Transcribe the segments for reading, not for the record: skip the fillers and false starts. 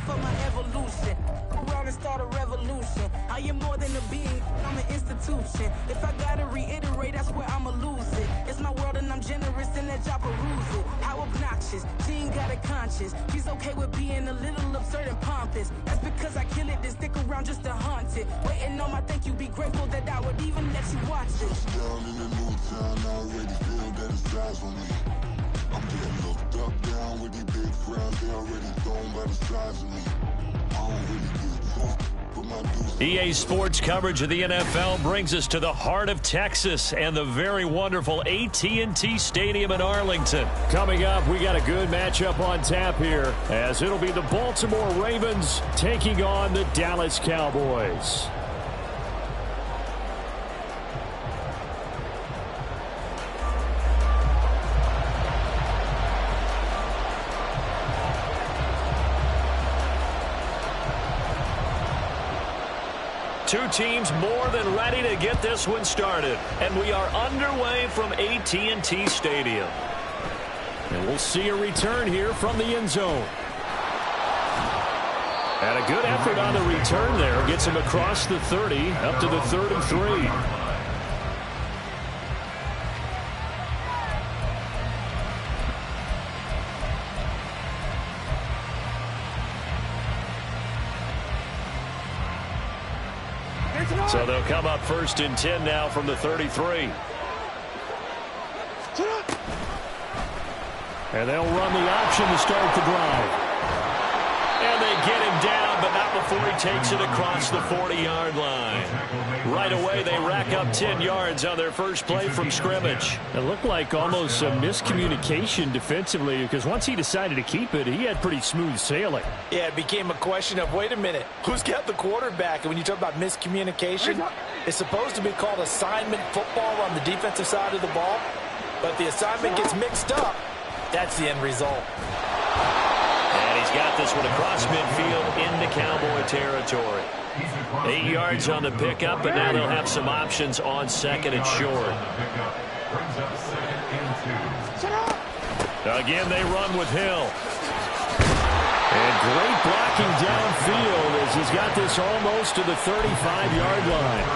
for my evolution. Around and start a revolution. I am more than a being, I'm an institution. If I gotta reiterate, that's where I'ma lose it. It's my world and I'm generous in that job peruse it. How obnoxious, she ain't got a conscience. She's okay with being a little absurd and pompous. That's because I kill it, then stick around just to haunt it. Waiting on my thank you, be grateful that I would even let you watch it. Down in the new town, I already feel that it's eyes on me. I'm getting looked up, down with these big frowns. They already thrown by the size of me. I don't really give a fuck. EA Sports coverage of the NFL brings us to the heart of Texas and the very wonderful AT&T Stadium in Arlington. Coming up, we got a good matchup on tap here, as it'll be the Baltimore Ravens taking on the Dallas Cowboys. Two teams more than ready to get this one started. And we are underway from AT&T Stadium. And we'll see a return here from the end zone. And a good effort on the return there. Gets him across the 30, up to the 33. So they'll come up 1st and 10 now from the 33. And they'll run the option to start the drive. And they get him down, but not before he takes it across the 40-yard line. Right away, they rack up 10 yards on their first play from scrimmage. It looked like almost a miscommunication defensively, because once he decided to keep it, he had pretty smooth sailing. Yeah, it became a question of, wait a minute, who's got the quarterback? And when you talk about miscommunication, it's supposed to be called assignment football on the defensive side of the ball. But the assignment gets mixed up. That's the end result. And he's got this one across midfield into Cowboy territory. 8 yards on the pickup, but now they'll have some options on 2nd and short. Again, they run with Hill. And great blocking downfield as he's got this almost to the 35-yard line.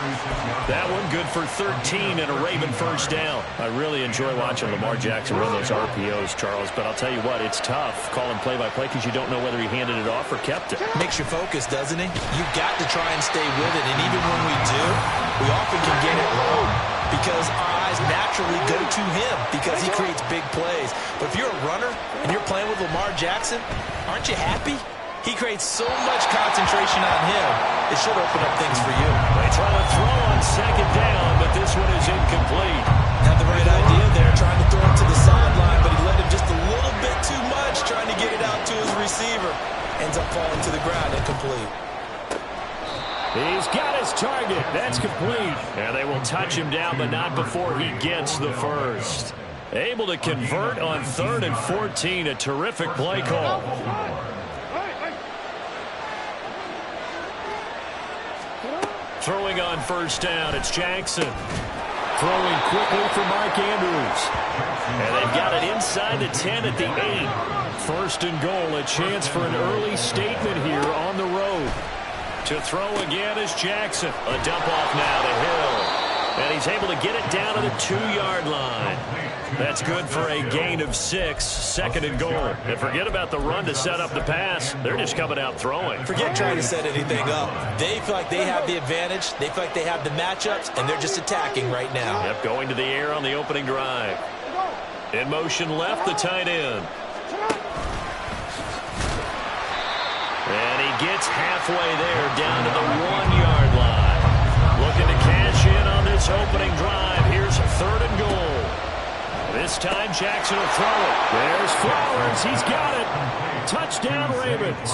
That one good for 13 and a Raven first down. I really enjoy watching Lamar Jackson run those RPOs, Charles, but I'll tell you what, it's tough calling play-by-play because you don't know whether he handed it off or kept it. Makes you focus, doesn't it? You've got to try and stay with it, and even when we do, we often can get it wrong because our eyes naturally go to him because he creates big plays. But if you're a runner and you're playing with Lamar Jackson, aren't you happy? He creates so much concentration on him. It should open up things for you. They try to throw on 2nd down, but this one is incomplete. Had the right idea there, trying to throw it to the sideline, but he let him just a little bit too much, trying to get it out to his receiver. Ends up falling to the ground, incomplete. He's got his target. That's complete. And they will touch him down, but not before he gets the first. Able to convert on 3rd and 14. A terrific play call. Throwing on 1st down, it's Jackson. Throwing quickly for Mark Andrews. And they've got it inside the 10 at the 8. 1st and goal, a chance for an early statement here on the road. To throw again is Jackson. A dump off now to Hill. And he's able to get it down to the 2-yard line. That's good for a gain of 6, 2nd and goal. And forget about the run to set up the pass. They're just coming out throwing. Forget trying to set anything up. They feel like they have the advantage. They feel like they have the matchups, and they're just attacking right now. Yep, going to the air on the opening drive. In motion left, the tight end. And he gets halfway there, down to the 1-yard line. Looking to cash in on this opening drive. Here's 3rd and goal. This time Jackson will throw it. There's Flowers. He's got it. Touchdown, Ravens.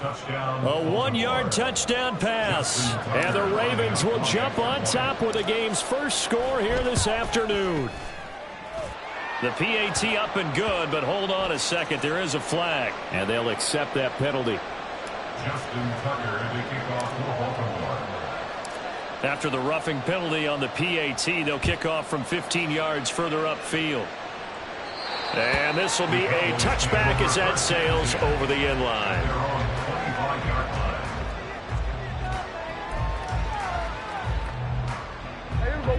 A 1-yard touchdown pass. And the Ravens will jump on top with the game's first score here this afternoon. The PAT up and good, but hold on a second. There is a flag. And they'll accept that penalty. Justin Tucker to kick off for Baltimore. After the roughing penalty on the PAT, they'll kick off from 15 yards further upfield. And this will be a touchback as that sails over the end line.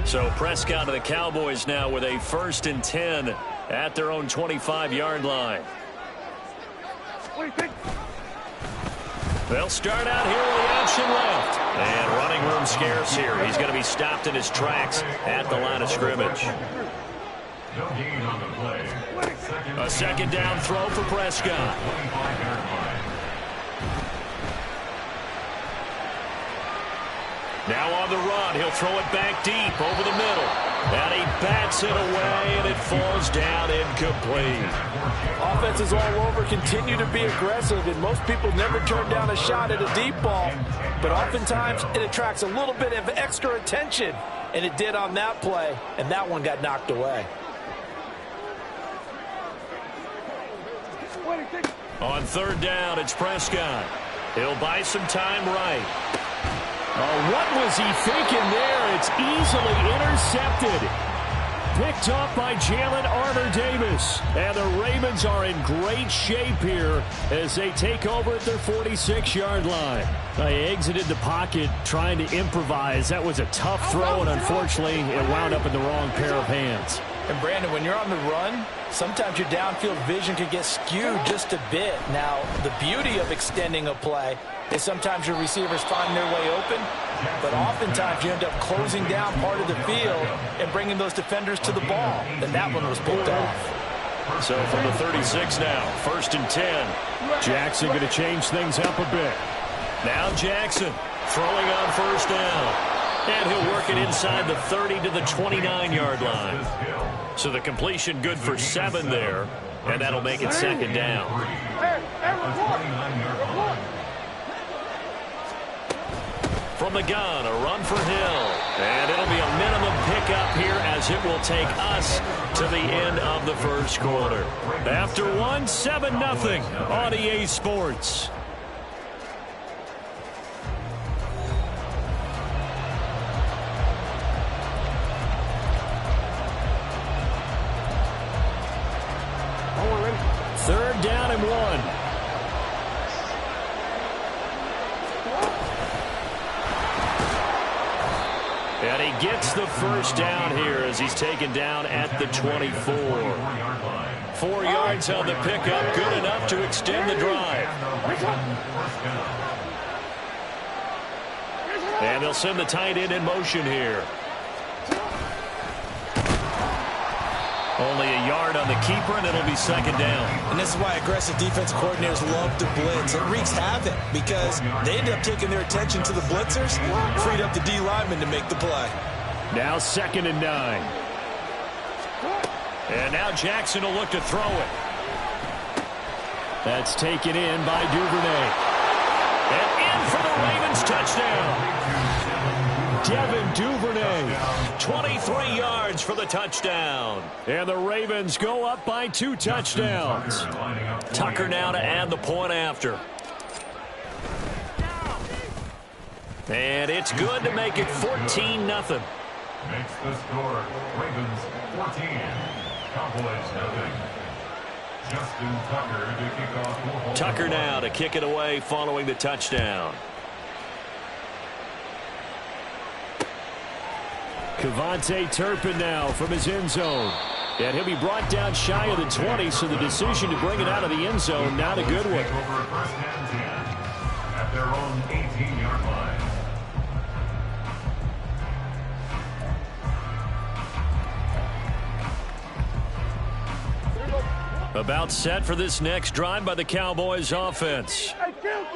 So Prescott and the Cowboys now with a 1st and 10 at their own 25-yard line. They'll start out here with the option left. And running room scarce here. He's going to be stopped in his tracks at the line of scrimmage. A 2nd down throw for Prescott. Now on the run, he'll throw it back deep over the middle. And he bats it away, and it falls down incomplete. Offenses all over continue to be aggressive, and most people never turn down a shot at a deep ball. But oftentimes, it attracts a little bit of extra attention, and it did on that play, and that one got knocked away. On 3rd down, it's Prescott. He'll buy some time right. Oh, what was he thinking there? It's easily intercepted. Picked off by Jalen Armour-Davis. And the Ravens are in great shape here as they take over at their 46-yard line. They exited the pocket trying to improvise. That was a tough throw, and unfortunately, it wound up in the wrong pair of hands. And Brandon, when you're on the run, sometimes your downfield vision can get skewed just a bit. Now, the beauty of extending a play is sometimes your receivers find their way open, but oftentimes you end up closing down part of the field and bringing those defenders to the ball. And that one was picked off. So from the 36 now, 1st and 10. Jackson going to change things up a bit. Now Jackson throwing on 1st down. And he'll work it inside the 30 to the 29-yard line. So the completion good for 7 there, and that'll make it 2nd down. From the gun, a run for Hill. And it'll be a minimum pickup here as it will take us to the end of the 1st quarter. After 1, 7-0 on EA Sports. Third down and 1. And he gets the 1st down here as he's taken down at the 24. 4 yards on the pickup, good enough to extend the drive. And they'll send the tight end in motion here. Only a yard on the keeper, and it'll be 2nd down. And this is why aggressive defensive coordinators love to blitz. It wreaks havoc because they end up taking their attention to the blitzers, freed up the D lineman to make the play. Now 2nd and 9. And now Jackson will look to throw it. That's taken in by Duvernay. And in for the Ravens touchdown. Devin Duvernay. 23 yards for the touchdown. And the Ravens go up by 2 touchdowns. Tucker now to add the point after. And it's good to make it 14-0. Makes the score Ravens 14, Cowboys 0. Justin Tucker to kick off. Tucker now to kick it away following the touchdown. Kevontae Turpin now from his end zone. And he'll be brought down shy of the 20, so the decision to bring it out of the end zone, not a good one. Over 1st and 10 at their own 18-yard line. About set for this next drive by the Cowboys offense.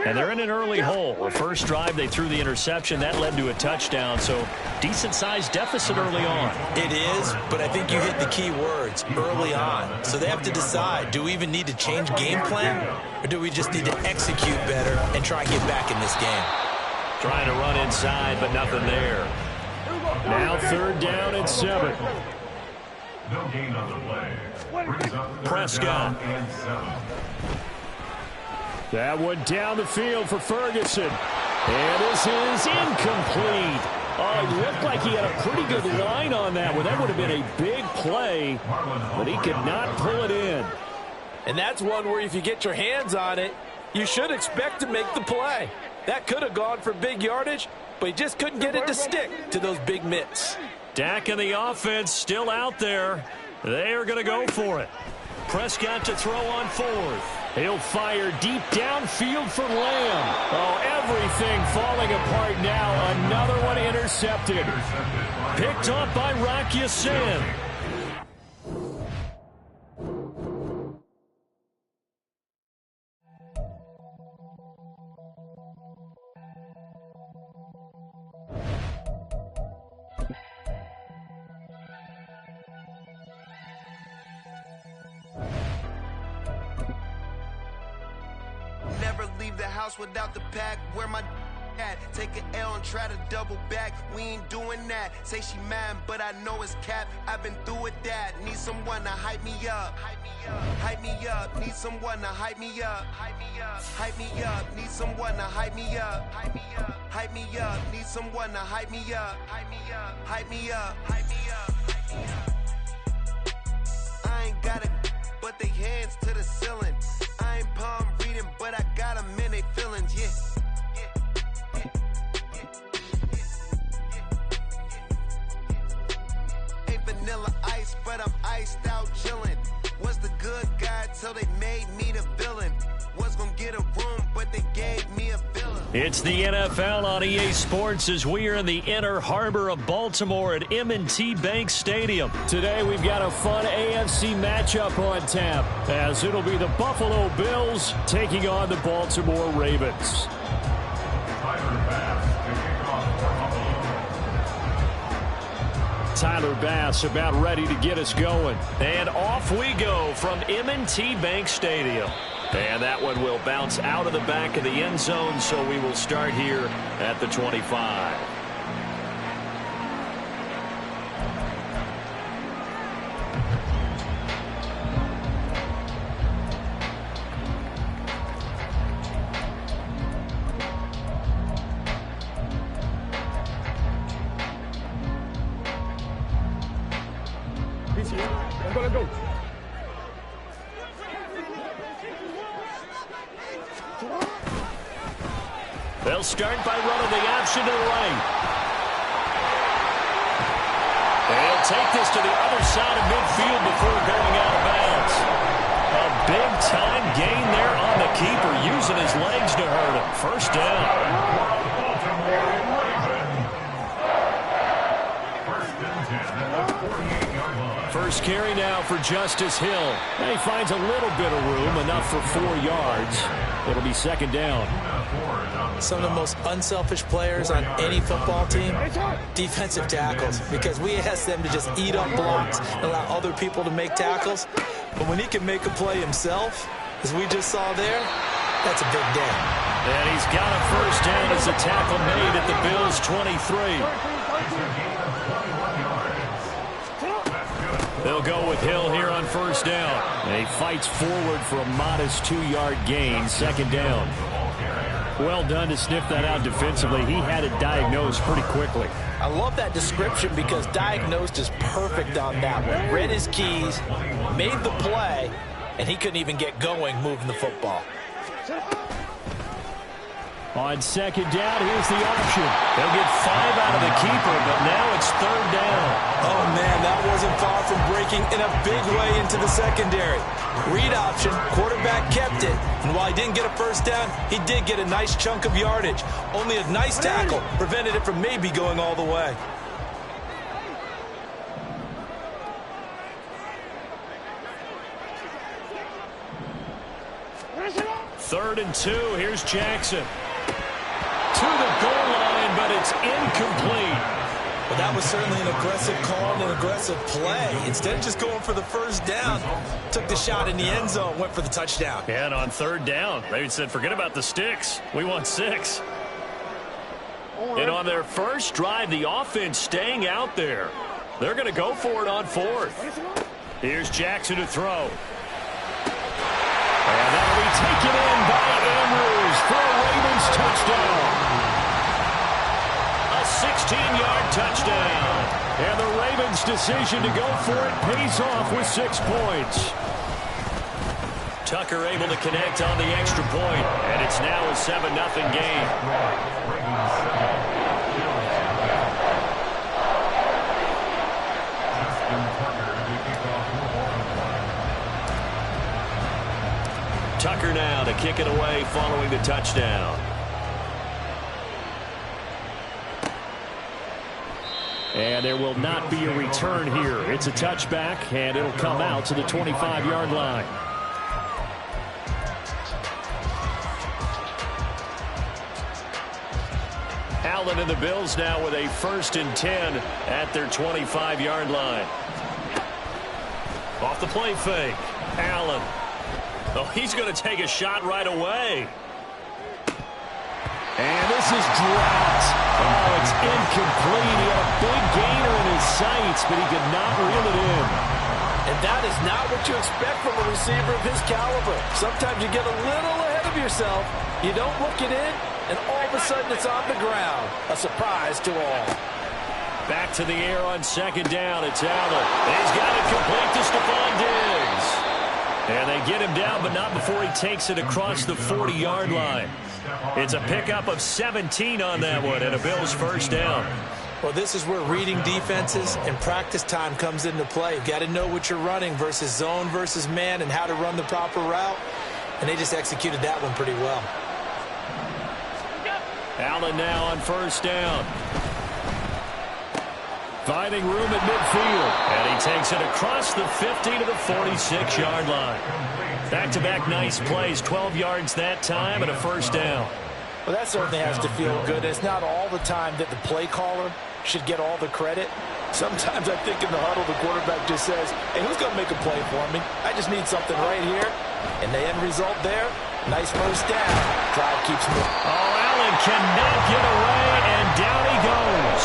And they're in an early hole. The first drive, they threw the interception. That led to a touchdown, so decent-sized deficit early on. It is, but I think you hit the key words, early on. So they have to decide, do we even need to change game plan, or do we just need to execute better and try and get back in this game? Trying to run inside, but nothing there. Now 3rd down and 7. No gain on the play. Brings up Prescott. and 7. That one down the field for Ferguson. And this is incomplete. Oh, it looked like he had a pretty good line on that one. That would have been a big play, but he could not pull it in. And that's one where if you get your hands on it, you should expect to make the play. That could have gone for big yardage, but he just couldn't get it to stick to those big mitts. Dak and the offense still out there. They are going to go for it. Prescott to throw on fourth. He'll fire deep downfield for Lamb. Oh, everything falling apart now. Another one intercepted. Picked up by Rock Ya-Sin. Never leave the house without the pack. Where my at? Take an L and try to double back. We ain't doing that. Say she mad, but I know it's cap. I've been through with that. Need someone to hype me up. Hype me up. Need someone to hype me up. Hype me up. Need someone to hype me up. Hype me up. Hype me up. Need someone to hype me up. Hype me up. Hype me up. Hype me up. I ain't got it, but they hands to the ceiling. I ain't palm reading, but I got them in they feelings, yeah. Ain't vanilla ice, but I'm iced out chillin'. Was the good guy till they made me the villain. Was gonna get a room, but they gave me a villain. It's the NFL on EA Sports as we are in the inner harbor of Baltimore at M&T Bank Stadium. Today we've got a fun AFC matchup on tap, as it'll be the Buffalo Bills taking on the Baltimore Ravens. Tyler Bass about ready to get us going. And off we go from M&T Bank Stadium. And that one will bounce out of the back of the end zone, so we will start here at the 25. They'll start by running the option to the right. They'll take this to the other side of midfield before going out of bounds. A big-time gain there on the keeper, using his legs to hurt him. First down. First carry now for Justice Hill. And he finds a little bit of room, enough for 4 yards. It'll be second down. Some of the most unselfish players on any football team, defensive tackles, because we ask them to just eat up blocks and allow other people to make tackles. But when he can make a play himself, as we just saw there, that's a big day. And he's got a first down as a tackle made at the Bills' 23. They'll go with Hill here on first down. And he fights forward for a modest 2-yard gain, second down. Well done to sniff that out defensively. He had it diagnosed pretty quickly. I love that description because diagnosed is perfect on that one. Read his keys, made the play, and he couldn't even get going moving the football. On second down, here's the option. They'll get 5 out of the keeper, but now it's third down. Oh, man, that wasn't far from breaking in a big way into the secondary. Read option, quarterback kept it, and while he didn't get a first down, he did get a nice chunk of yardage. Only a nice tackle prevented it from maybe going all the way. Third and 2, here's Jackson. To the goal line, but it's incomplete. Well, that was certainly an aggressive call and an aggressive play. Instead of just going for the first down, took the shot in the end zone, went for the touchdown. And on third down, they said, forget about the sticks. We want 6. And on their first drive, the offense staying out there. They're going to go for it on fourth. Here's Jackson to throw. And that'll be taken in by Andrews for a Ravens touchdown. A 16-yard Ravens' decision to go for it pays off with 6 points. Tucker able to connect on the extra point, and it's now a 7-0 game. Tucker now to kick it away following the touchdown. And there will not be a return here. It's a touchback, and it'll come out to the 25-yard line. Allen and the Bills now with a 1st and 10 at their 25-yard line. Off the play fake. Allen. Oh, he's going to take a shot right away. And this is dropped. Oh, it's incomplete. He had a big gainer in his sights, but he could not reel it in. And that is not what you expect from a receiver of his caliber. Sometimes you get a little ahead of yourself. You don't look it in, and all of a sudden it's on the ground. A surprise to all. Back to the air on 2nd down. It's Allen. He's got it complete to Stephon Diggs. And they get him down, but not before he takes it across the 40-yard line. It's a pickup of 17 on that one, and a Bills 1st down. Well, this is where reading defenses and practice time comes into play. You've got to know what you're running versus zone versus man and how to run the proper route. And they just executed that one pretty well. Allen now on 1st down. Finding room at midfield. And he takes it across the 50 to the 46-yard line. Back-to-back nice plays. 12 yards that time and a 1st down. Well, that certainly has to feel good. It's not all the time that the play caller should get all the credit. Sometimes I think in the huddle the quarterback just says, hey, who's going to make a play for me? I just need something right here. And the end result there, nice 1st down. Drive keeps moving. Oh, Allen cannot get away, and down he goes.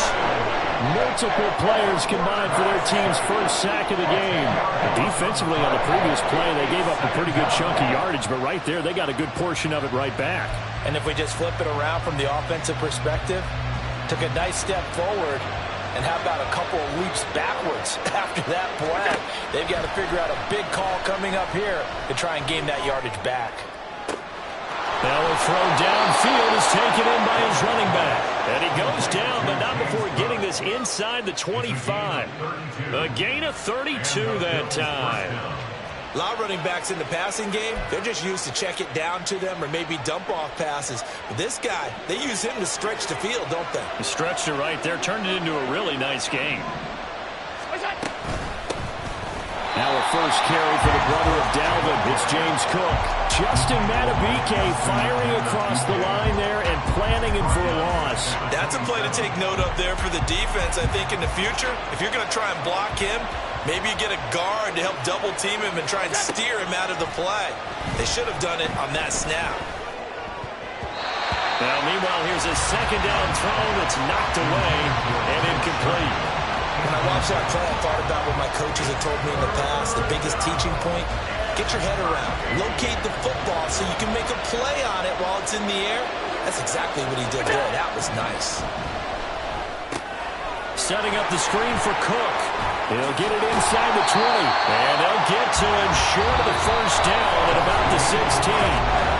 Multiple players combined for their team's 1st sack of the game. Defensively on the previous play, they gave up a pretty good chunk of yardage, but right there, they got a good portion of it right back. And if we just flip it around from the offensive perspective, took a nice step forward, and how about a couple of leaps backwards after that play? They've got to figure out a big call coming up here to try and gain that yardage back. Now a throw downfield is taken in by his running back. And he goes down, but not before getting this inside the 25. A gain of 32 that time. A lot of running backs in the passing game, they're just used to check it down to them or maybe dump off passes. But this guy, they use him to stretch the field, don't they? He stretched it right there, turned it into a really nice game. Now a 1st carry for the brother of Dalvin. It's James Cook. Justin Madubuike firing across the line there and planning him for a loss. That's a play to take note of there for the defense. I think in the future, if you're going to try and block him, maybe you get a guard to help double team him and try and steer him out of the play. They should have done it on that snap. Now, meanwhile, here's a 2nd down throw that's knocked away and incomplete. When I watched that play, I thought about what my coaches had told me in the past. The biggest teaching point, get your head around. Locate the football so you can make a play on it while it's in the air. That's exactly what he did there. That was nice. Setting up the screen for Cook. He'll get it inside the 20. And they'll get to him short of the 1st down at about the 16.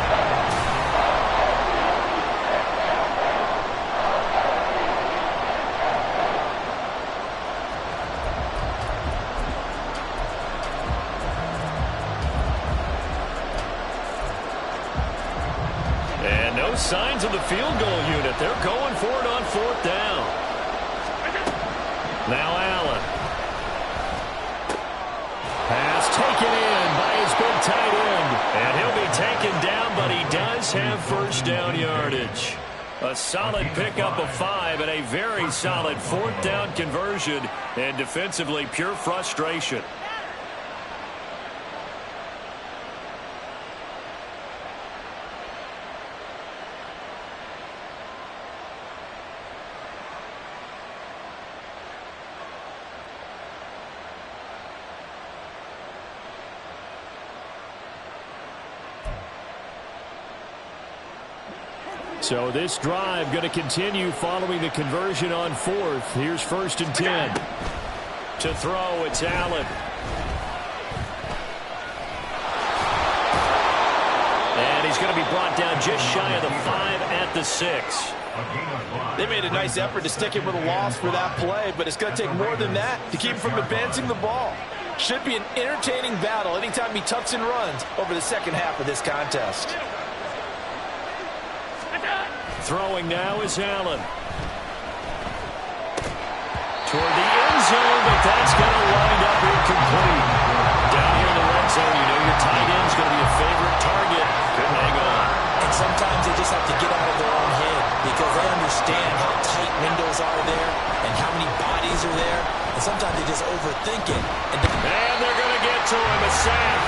Signs of the field goal unit. They're going for it on 4th down. Now Allen. Pass taken in by his big tight end. And he'll be taken down, but he does have 1st down yardage. A solid pickup of 5 and a very solid 4th down conversion. And defensively, pure frustration. So this drive going to continue following the conversion on 4th. Here's 1st and 10. To throw, it's Allen. And he's going to be brought down just shy of the 5 at the 6. They made a nice effort to stick him with a loss for that play, but it's going to take more than that to keep him from advancing the ball. Should be an entertaining battle anytime he tucks and runs over the second half of this contest. Throwing now is Allen. Toward the end zone, but that's going to wind up incomplete. Down here in the red zone, you know your tight end's going to be a favorite target. Couldn't hang on. And sometimes they just have to get out of their own head because they understand how tight windows are there and how many bodies are there. And sometimes they just overthink it. And they're going to get to him. A sack.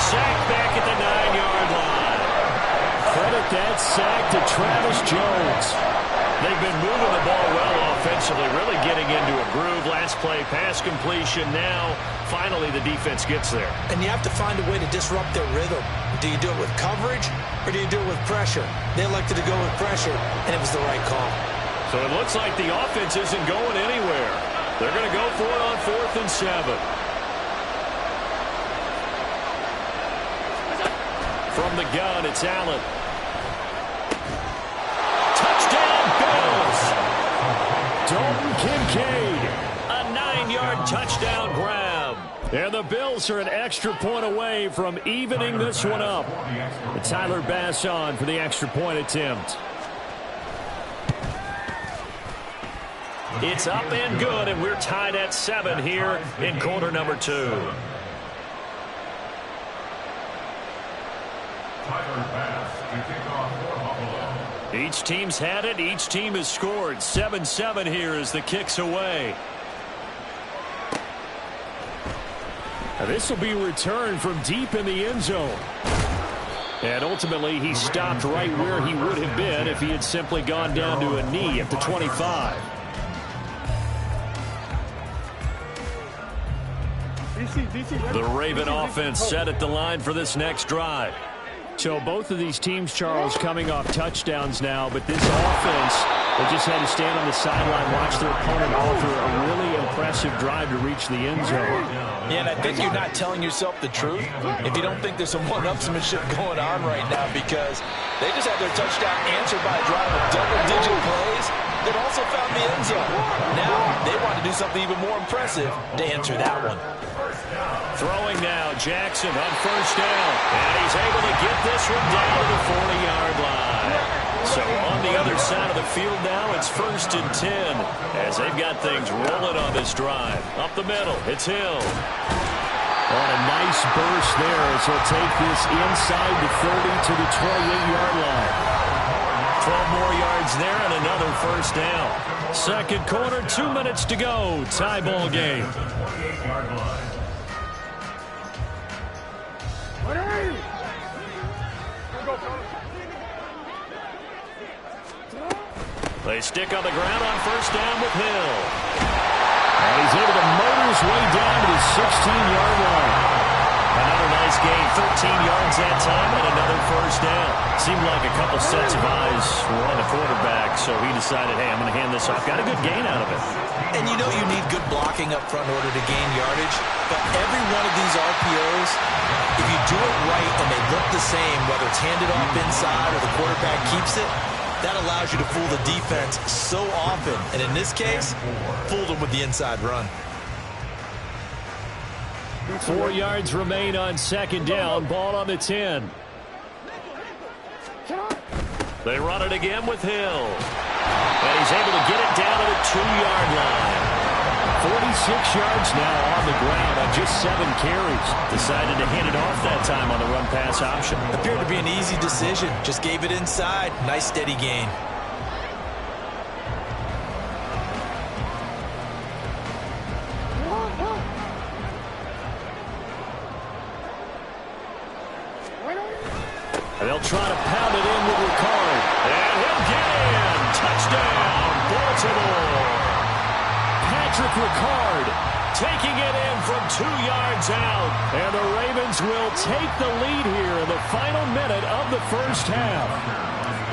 Sack back at the 9-yard line. Credit that sack to Travis Jones. They've been moving the ball well offensively, really getting into a groove. Last play, pass completion. Now, finally, the defense gets there. And you have to find a way to disrupt their rhythm. Do you do it with coverage or do you do it with pressure? They elected to go with pressure, and it was the right call. So it looks like the offense isn't going anywhere. They're going to go for it on 4th and 7. From the gun, it's Allen. Touchdown, Bills! Dalton Kincaid, a 9-yard touchdown grab. And the Bills are an extra point away from evening this one up. And Tyler Bass on for the extra point attempt. It's up and good, and we're tied at 7 here in quarter number 2. Each team's had it. Each team has scored. 7-7 here as the kick's away. Now this will be returned from deep in the end zone. And ultimately, he stopped right where he would have been if he had simply gone down to a knee at the 25. The Raven offense set at the line for this next drive. So both of these teams, Charles, coming off touchdowns now, but this offense, they just had to stand on the sideline, watch their opponent offer a really impressive drive to reach the end zone. Yeah, and I think you're not telling yourself the truth if you don't think there's some one-upsmanship going on right now, because they just had their touchdown answered by a drive of double-digit plays that also found the end zone. Now they want to do something even more impressive to answer that one. Throwing now, Jackson on 1st down. And he's able to get this one down to the 40-yard line. So on the other side of the field now, it's 1st and 10 as they've got things rolling on this drive. Up the middle, it's Hill. On a nice burst there as he'll take this inside the 30 to the 28-yard line. 12 more yards there and another 1st down. Second quarter, 2 minutes to go. Tie ball game. They stick on the ground on 1st down with Hill. And he's able to motor his way down to the 16-yard line. Another nice gain, 13 yards that time, and another 1st down. Seemed like a couple sets of eyes were on the quarterback, so he decided, hey, I'm going to hand this off. Got a good gain out of it. And you know you need good blocking up front in order to gain yardage, but every one of these RPOs, if you do it right and they look the same, whether it's handed off inside or the quarterback keeps it, that allows you to fool the defense so often. And in this case, fooled them with the inside run. 4 yards remain on 2nd down. Ball on the 10. They run it again with Hill. And he's able to get it down to the 2-yard line. 46 yards now on the ground on just 7 carries. Decided to hand it off that time on the run-pass option. Appeared to be an easy decision. Just gave it inside. Nice steady gain. And they'll try to pound it in with Ricard. And he'll get in. Touchdown, Baltimore. Patrick Ricard taking it in from 2 yards out. And the Ravens will take the lead here in the final minute of the 1st half.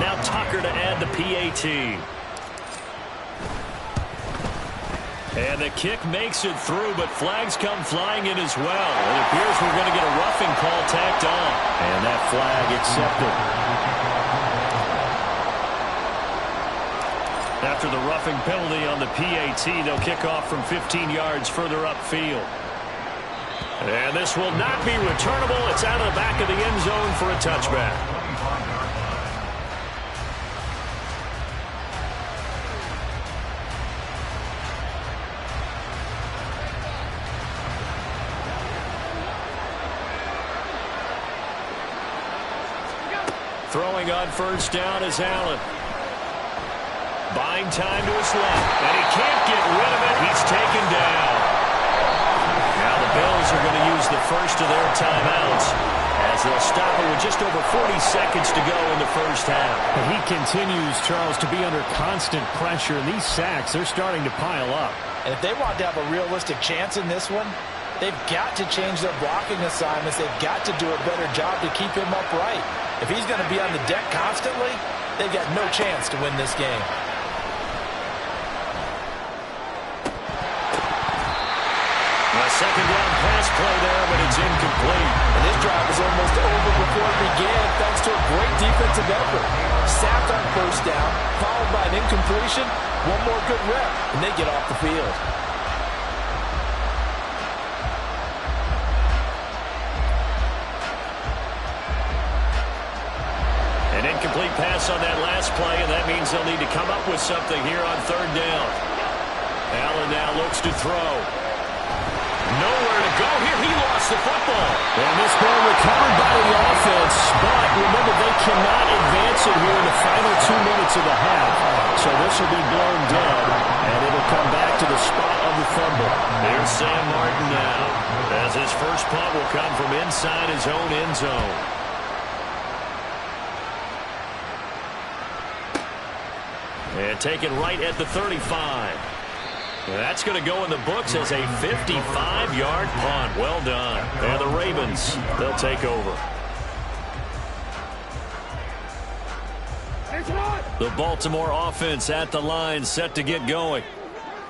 Now Tucker to add the PAT. And the kick makes it through, but flags come flying in as well. It appears we're going to get a roughing call tacked on. And that flag accepted. After the roughing penalty on the PAT, they'll kick off from 15 yards further upfield. And this will not be returnable. It's out of the back of the end zone for a touchback. Throwing on first down is Allen. Buying time to his left, and he can't get rid of it. He's taken down. Now the Bills are going to use the first of their timeouts as they'll stop it with just over 40 seconds to go in the first half. And he continues, Charles, to be under constant pressure. And these sacks, they're starting to pile up. And if they want to have a realistic chance in this one, they've got to change their blocking assignments. They've got to do a better job to keep him upright. If he's going to be on the deck constantly, they've got no chance to win this game. A second down pass play there, but it's incomplete. And this drive was almost over before it began thanks to a great defensive effort. Sacked on first down, followed by an incompletion, one more good rep, and they get off the field. An incomplete pass on that last play, and that means they'll need to come up with something here on third down. Allen now looks to throw. Nowhere to go here. He lost the football. And this ball recovered by the offense, but remember, they cannot advance it here in the final 2 minutes of the half. So this will be blown dead, and it'll come back to the spot of the fumble. Here's Sam Martin now, as his first punt will come from inside his own end zone. And taken right at the 35. That's going to go in the books as a 55-yard punt. Well done. And the Ravens, they'll take over. The Baltimore offense at the line, set to get going.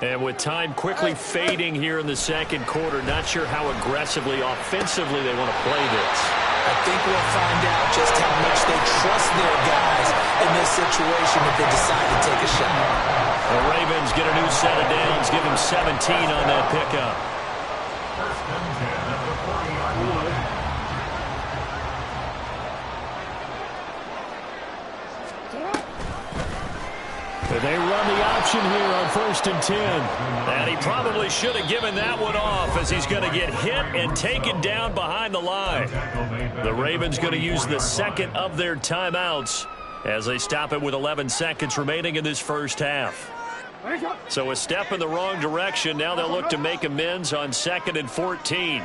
And with time quickly fading here in the second quarter, not sure how aggressively, offensively they want to play this. I think we'll find out just how much they trust their guys in this situation if they decide to take a shot. The Ravens get a new set of downs, give them 17 on that pickup. First and 10 at the 40-yard line. They run the option here on first and 10. And he probably should have given that one off as he's going to get hit and taken down behind the line. The Ravens going to use the second of their timeouts as they stop it with 11 seconds remaining in this first half. So a step in the wrong direction. Now they'll look to make amends on 2nd and 14.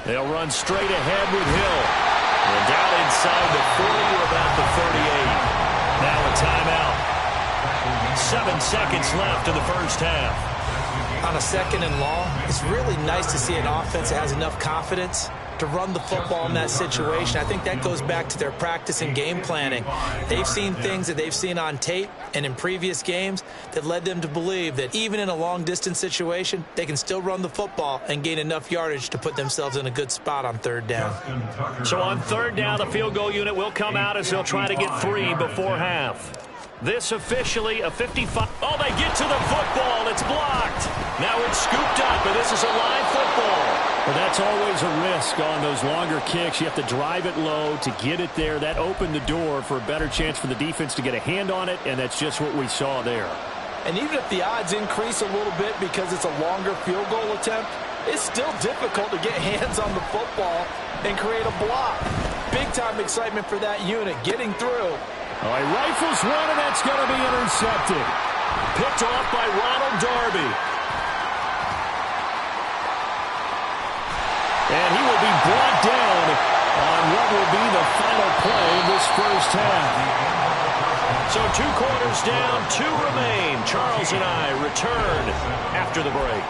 They'll run straight ahead with Hill. And down inside the 40 or about the 38. Now a timeout. 7 seconds left in the first half. On a 2nd and long, it's really nice to see an offense that has enough confidence to run the football in that situation. I think that goes back to their practice and game planning. They've seen things that they've seen on tape and in previous games that led them to believe that even in a long-distance situation, they can still run the football and gain enough yardage to put themselves in a good spot on third down. So on third down, the field goal unit will come out as they'll try to get 3 before half. This officially a 55. Oh, they get to the football. It's blocked. Now it's scooped up, and this is a live football. Well, that's always a risk on those longer kicks. You have to drive it low to get it there. That opened the door for a better chance for the defense to get a hand on it, and that's just what we saw there. And even if the odds increase a little bit because it's a longer field goal attempt, it's still difficult to get hands on the football and create a block. Big-time excitement for that unit getting through. All right, rifles one, and that's going to be intercepted. Picked off by Ronald Darby. And he will be brought down on what will be the final play of this first half. So 2 quarters down, 2 remain. Charles and I return after the break.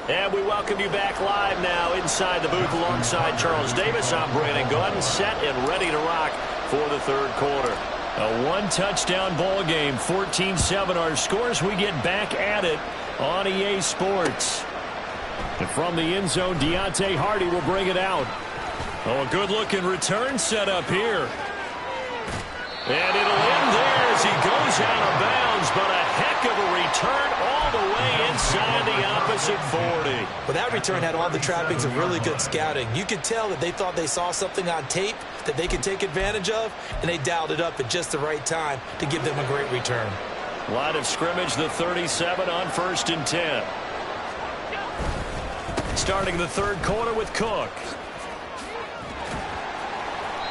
And we welcome you back live now inside the booth alongside Charles Davis. I'm Brandon Gordon, set and ready to rock for the third quarter. A one-touchdown ball game, 14-7 our scores. We get back at it on EA Sports. And from the end zone, Deontay Hardy will bring it out. Oh, a good-looking return set up here. And it'll end there as he goes out of bounds, but a heck of a return all the way inside the opposite 40. Well, that return had all the trappings of really good scouting. You could tell that they thought they saw something on tape that they could take advantage of, and they dialed it up at just the right time to give them a great return. Line of scrimmage, the 37 on 1st and 10. Starting the third quarter with Cook.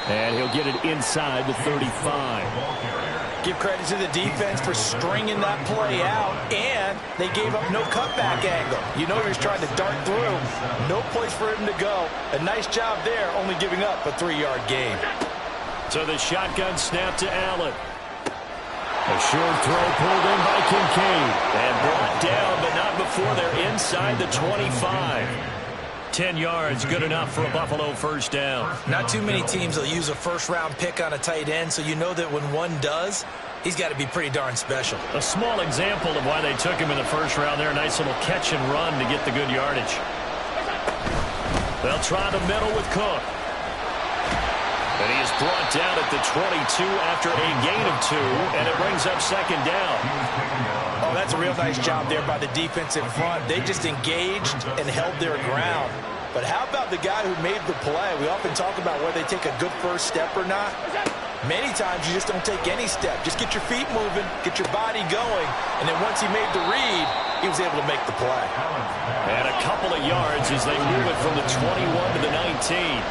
And he'll get it inside the 35. Give credit to the defense for stringing that play out, and they gave up no cutback angle. You know he was trying to dart through. No place for him to go. A nice job there, only giving up a 3-yard gain. So the shotgun snap to Allen. A short throw pulled in by Kincaid. And brought down, but not before they're inside the 25. 10 yards, good enough for a Buffalo first down. Not too many teams will use a first-round pick on a tight end, so you know that when one does, he's got to be pretty darn special. A small example of why they took him in the first round there. A nice little catch and run to get the good yardage. They'll try the middle with Cook. And he is brought down at the 22 after a gain of 2, and it brings up second down. Oh, that's a real nice job there by the defense in front. They just engaged and held their ground. But how about the guy who made the play? We often talk about whether they take a good first step or not. Many times you just don't take any step. Just get your feet moving, get your body going, and then once he made the read, he was able to make the play. And a couple of yards as they move it from the 21 to the 19.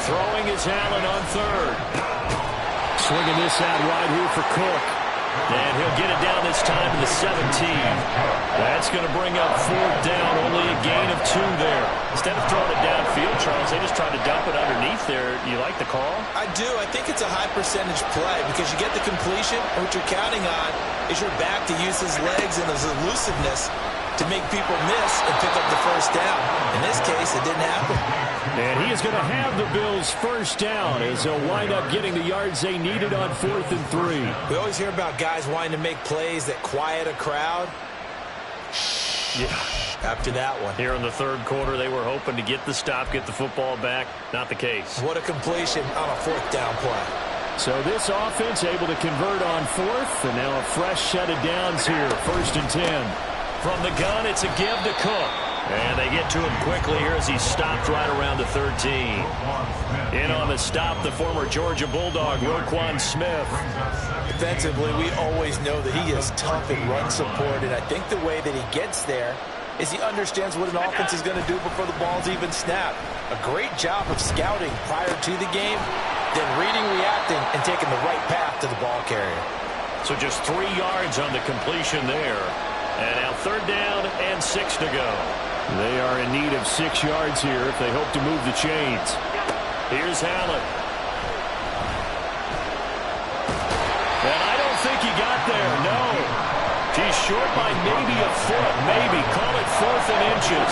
Throwing is Allen on third. Swinging this out wide here for Cook. And he'll get it down this time to the 17. That's going to bring up fourth down. Only a gain of 2 there. Instead of throwing it downfield, Charles, they just tried to dump it underneath there. You like the call? I do. I think it's a high percentage play because you get the completion, and what you're counting on is your back to use his legs and his elusiveness to make people miss and pick up the first down. In this case, it didn't happen. And he is going to have the Bills first down as they'll wind up getting the yards they needed on 4th and 3. We always hear about guys wanting to make plays that quiet a crowd. Yeah. After that one. Here in the third quarter, they were hoping to get the stop, get the football back. Not the case. What a completion on a 4th down play. So this offense able to convert on 4th, and now a fresh set of downs here, 1st and 10. From the gun, it's a give to Cook. And they get to him quickly here as he stopped right around the 13. In on the stop, the former Georgia Bulldog, Roquan Smith. Defensively, we always know that he is tough in run support, and I think the way that he gets there is he understands what an offense is going to do before the ball's even snapped. A great job of scouting prior to the game, then reading, reacting, and taking the right path to the ball carrier. So just 3 yards on the completion there. And now third down and 6 to go. They are in need of 6 yards here if they hope to move the chains. Here's Allen. And I don't think he got there, no. He's short by maybe a foot, maybe. Call it 4th and inches.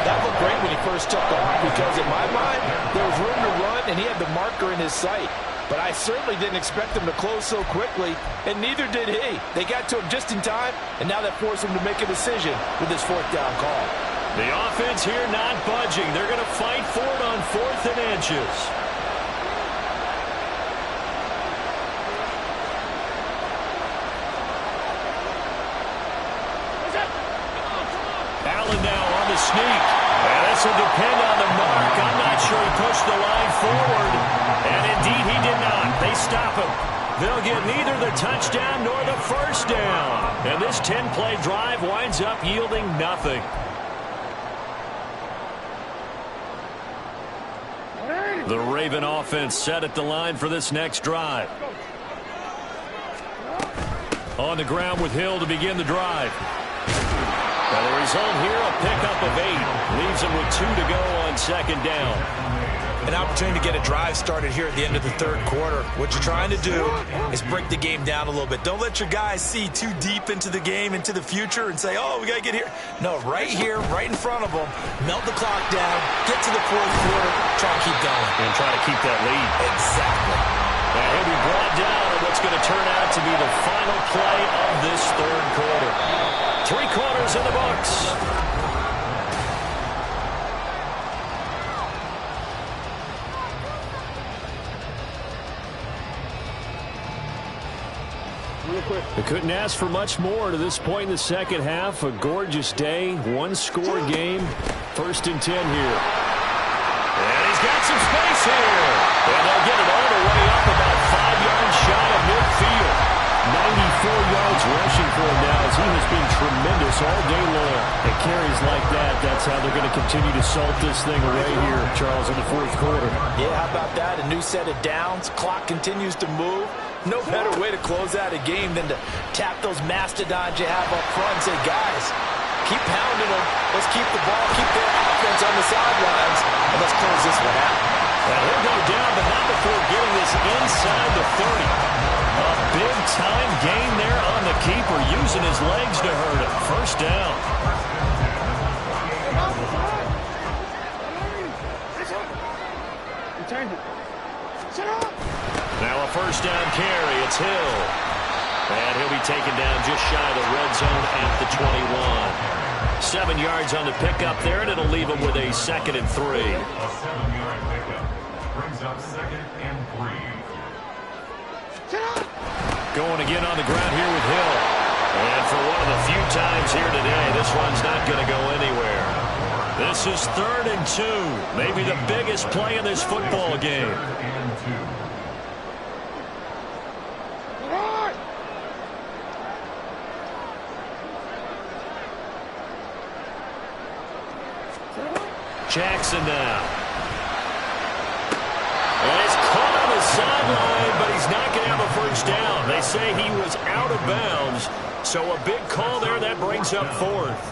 That looked great when he first took off because in my mind, there was room to run and he had the marker in his sight. But I certainly didn't expect him to close so quickly, and neither did he. They got to him just in time, and now that forced him to make a decision with his 4th down call. The offense here not budging. They're going to fight for it on 4th and inches. Allen now on the sneak. And this will depend on the mark. I'm not sure he pushed the line forward. And indeed he did not. They stop him. They'll get neither the touchdown nor the first down. And this 10-play drive winds up yielding nothing. The Raven offense set at the line for this next drive. On the ground with Hill to begin the drive. And the result here, a pickup of 8. Leaves him with 2 to go on second down. an opportunity to get a drive started here at the end of the third quarter. What you're trying to do is break the game down a little bit. Don't let your guys see too deep into the game, into the future, and say, oh, we got to get here. No, right here, right in front of them, melt the clock down, get to the fourth quarter, try to keep going. And try to keep that lead. Exactly. And he'll be brought down on what's going to turn out to be the final play of this third quarter. 3 quarters in the books. They couldn't ask for much more to this point in the second half. A gorgeous day, one-score game. 1st and 10 here. And he's got some space here. And they'll get it all the way up about 5 yards shy of midfield. 94 yards rushing for him now as he has been tremendous all day long. At carries like that, that's how they're going to continue to salt this thing away here, Charles, in the fourth quarter. Yeah, how about that? A new set of downs. Clock continues to move. No better way to close out a game than to tap those mastodons you have up front and say, guys, keep pounding them. Let's keep the ball, keep their offense on the sidelines, and let's close this one out. And he'll go down, but not before getting this inside the 30. A big-time gain there on the keeper, using his legs to hurt him. First down. Now a first down carry. It's Hill. And he'll be taken down just shy of the red zone at the 21. 7 yards on the pickup there, and it'll leave him with a 2nd and 3. A 7-yard pickup brings up 2nd and 3. Going again on the ground here with Hill. And for one of the few times here today, this one's not going to go anywhere. This is 3rd and 2. Maybe the biggest play in this football game. Jackson now. And it's caught on the sideline, but he's not going to have a first down. They say he was out of bounds, so a big call there. That brings up 4th.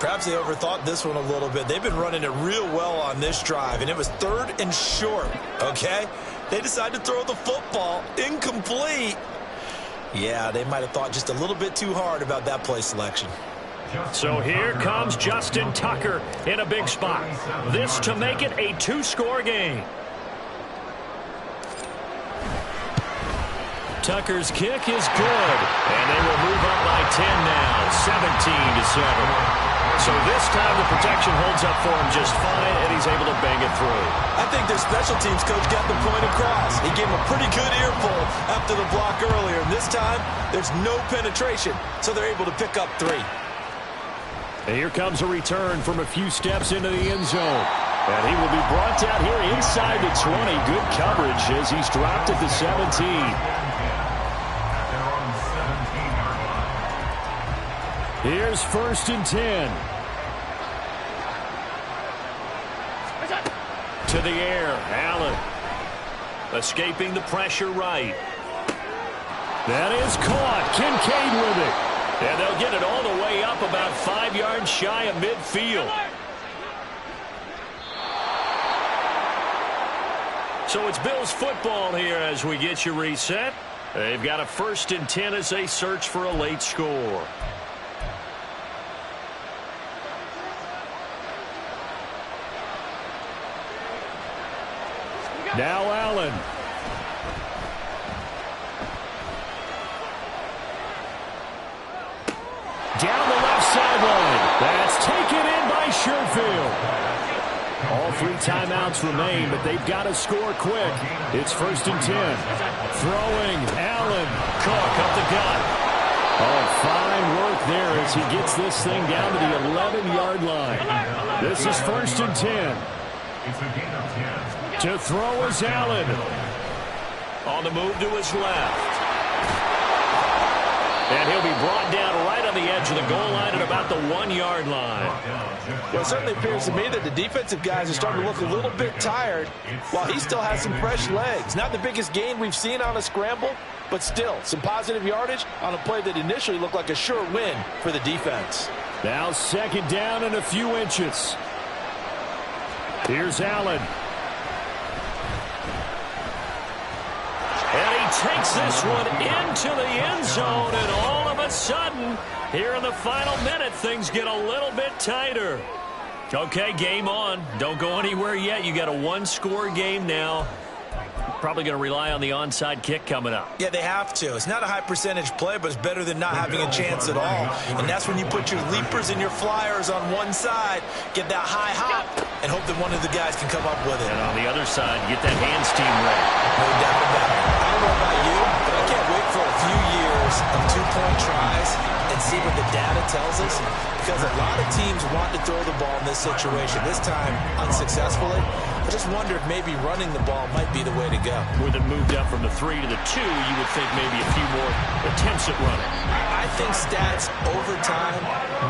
Perhaps they overthought this one a little bit. They've been running it real well on this drive, and it was 3rd and short, okay? They decided to throw the football incomplete. Yeah, they might have thought just a little bit too hard about that play selection. So here comes Justin Tucker in a big spot. This to make it a 2-score game. Tucker's kick is good, and they will move up by 10 now, 17-7. So this time the protection holds up for him just fine, and he's able to bang it through. I think their special teams coach got the point across. He gave him a pretty good earful after the block earlier, and this time there's no penetration, so they're able to pick up 3. And here comes a return from a few steps into the end zone. And he will be brought down here inside the 20. Good coverage as he's dropped at the 17. Here's 1st and 10. To the air, Allen. Escaping the pressure right. That is caught. Kincaid with it. And they'll get it all the way up about 5 yards shy of midfield. So it's Bills football here as we get you reset. They've got a 1st and 10 as they search for a late score. Now Allen. Down the left sideline. That's taken in by Sherfield. All 3 timeouts remain, but they've got to score quick. It's 1st and 10. Throwing, Allen. Cook up the gut. Oh, fine work there as he gets this thing down to the 11-yard line. This is 1st and 10. It's a gain of 10. To throw is Allen. On the move to his left. And he'll be brought down right on the edge of the goal line at about the 1-yard line. Well, it certainly appears to me that the defensive guys are starting to look a little bit tired while he still has some fresh legs. Not the biggest gain we've seen on a scramble, but still some positive yardage on a play that initially looked like a sure win for the defense. Now 2nd down and a few inches. Here's Allen. takes this one into the end zone, and all of a sudden, here in the final minute, things get a little bit tighter. Okay, game on. Don't go anywhere yet. You got a one-score game now. Probably going to rely on the onside kick coming up. Yeah, they have to. It's not a high-percentage play, but it's better than not having a chance at all. And that's when you put your leapers and your flyers on one side, get that high hop, and hope that one of the guys can come up with it. And on the other side, get that hands team ready. No doubt about it. I don't know about you, but I can't wait for a few years of two-point tries and see what the data tells us, because a lot of teams want to throw the ball in this situation, this time unsuccessfully. I just wonder if maybe running the ball might be the way to go. With it moved up from the 3 to the 2, you would think maybe a few more attempts at running. I think stats over time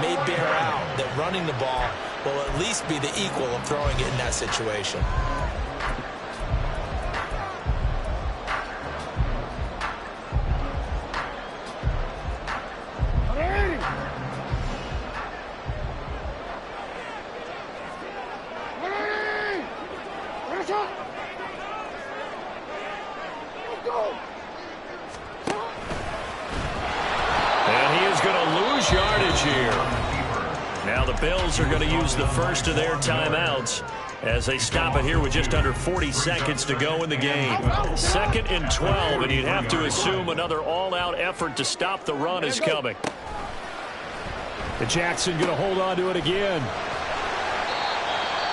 may bear out that running the ball will at least be the equal of throwing it in that situation. And he is going to lose yardage here. Now the Bills are going to use the first of their timeouts as they stop it here with just under 40 seconds to go in the game. 2nd and 12, and you'd have to assume another all-out effort to stop the run is coming. And Jackson going to hold on to it again.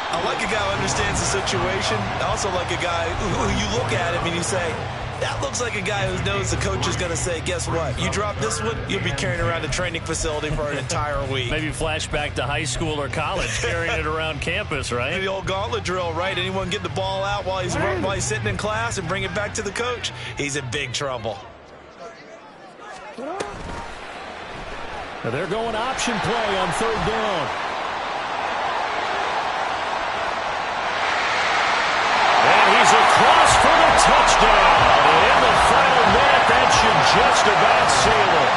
I like a guy who understands the situation. I also like a guy who you look at him and you say, that looks like a guy who knows the coach is going to say, guess what? You drop this one, you'll be carrying around a training facility for an entire week. Maybe flashback to high school or college, carrying it around campus, right? The old gauntlet drill, right? Anyone get the ball out while he's sitting in class and bring it back to the coach? He's in big trouble. Now they're going option play on 3rd down. He's across for the touchdown. And in the final minute, that should just about seal it.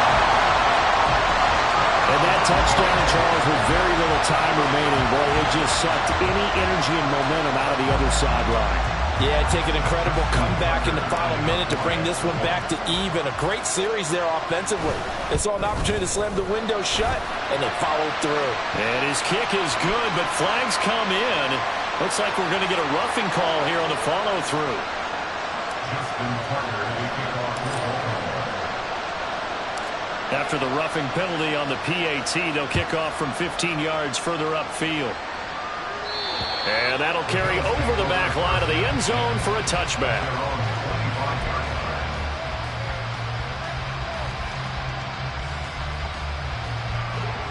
And that touchdown, Charles, with very little time remaining. Boy, it just sucked any energy and momentum out of the other sideline. Yeah, take an incredible comeback in the final minute to bring this one back to even. A great series there offensively. They saw an opportunity to slam the window shut, and they followed through. And his kick is good, but flags come in. Looks like we're going to get a roughing call here on the follow-through. After the roughing penalty on the PAT, they'll kick off from 15 yards further upfield. And that'll carry over the back line of the end zone for a touchback.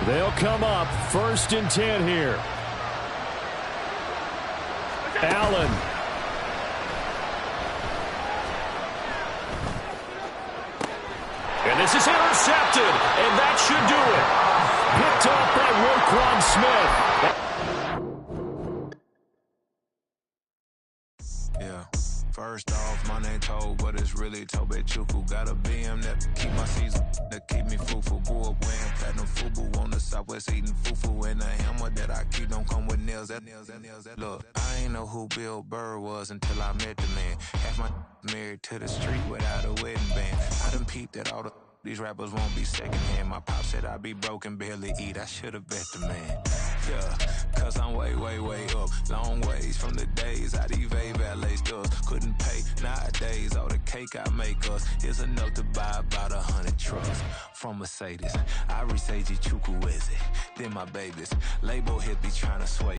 They'll come up 1st and 10 here. Allen. And this is intercepted, and that should do it. Picked up by Roquan Smith. Yeah. First off, my name Toad, but it's really Tobe Chuku. Got a BM that keep my season, that keep me fufu. Grew up wearing platinum fubu on the Southwest eating fufu. And a hammer that I keep don't come with nails. Look, I ain't know who Bill Burr was until I met the man. Half my married to the street without a wedding band. I done peeped at all these rappers won't be secondhand. My pop said I'd be broken, barely eat. I should've bet the man. Yeah, cause I'm way, way, way up. Long ways from the days I these valet stores couldn't pay. Nowadays, all the cake I make us is enough to buy about 100 trucks. From Mercedes, I reach Chukwueze. Then my babies, label hit be trying to sway.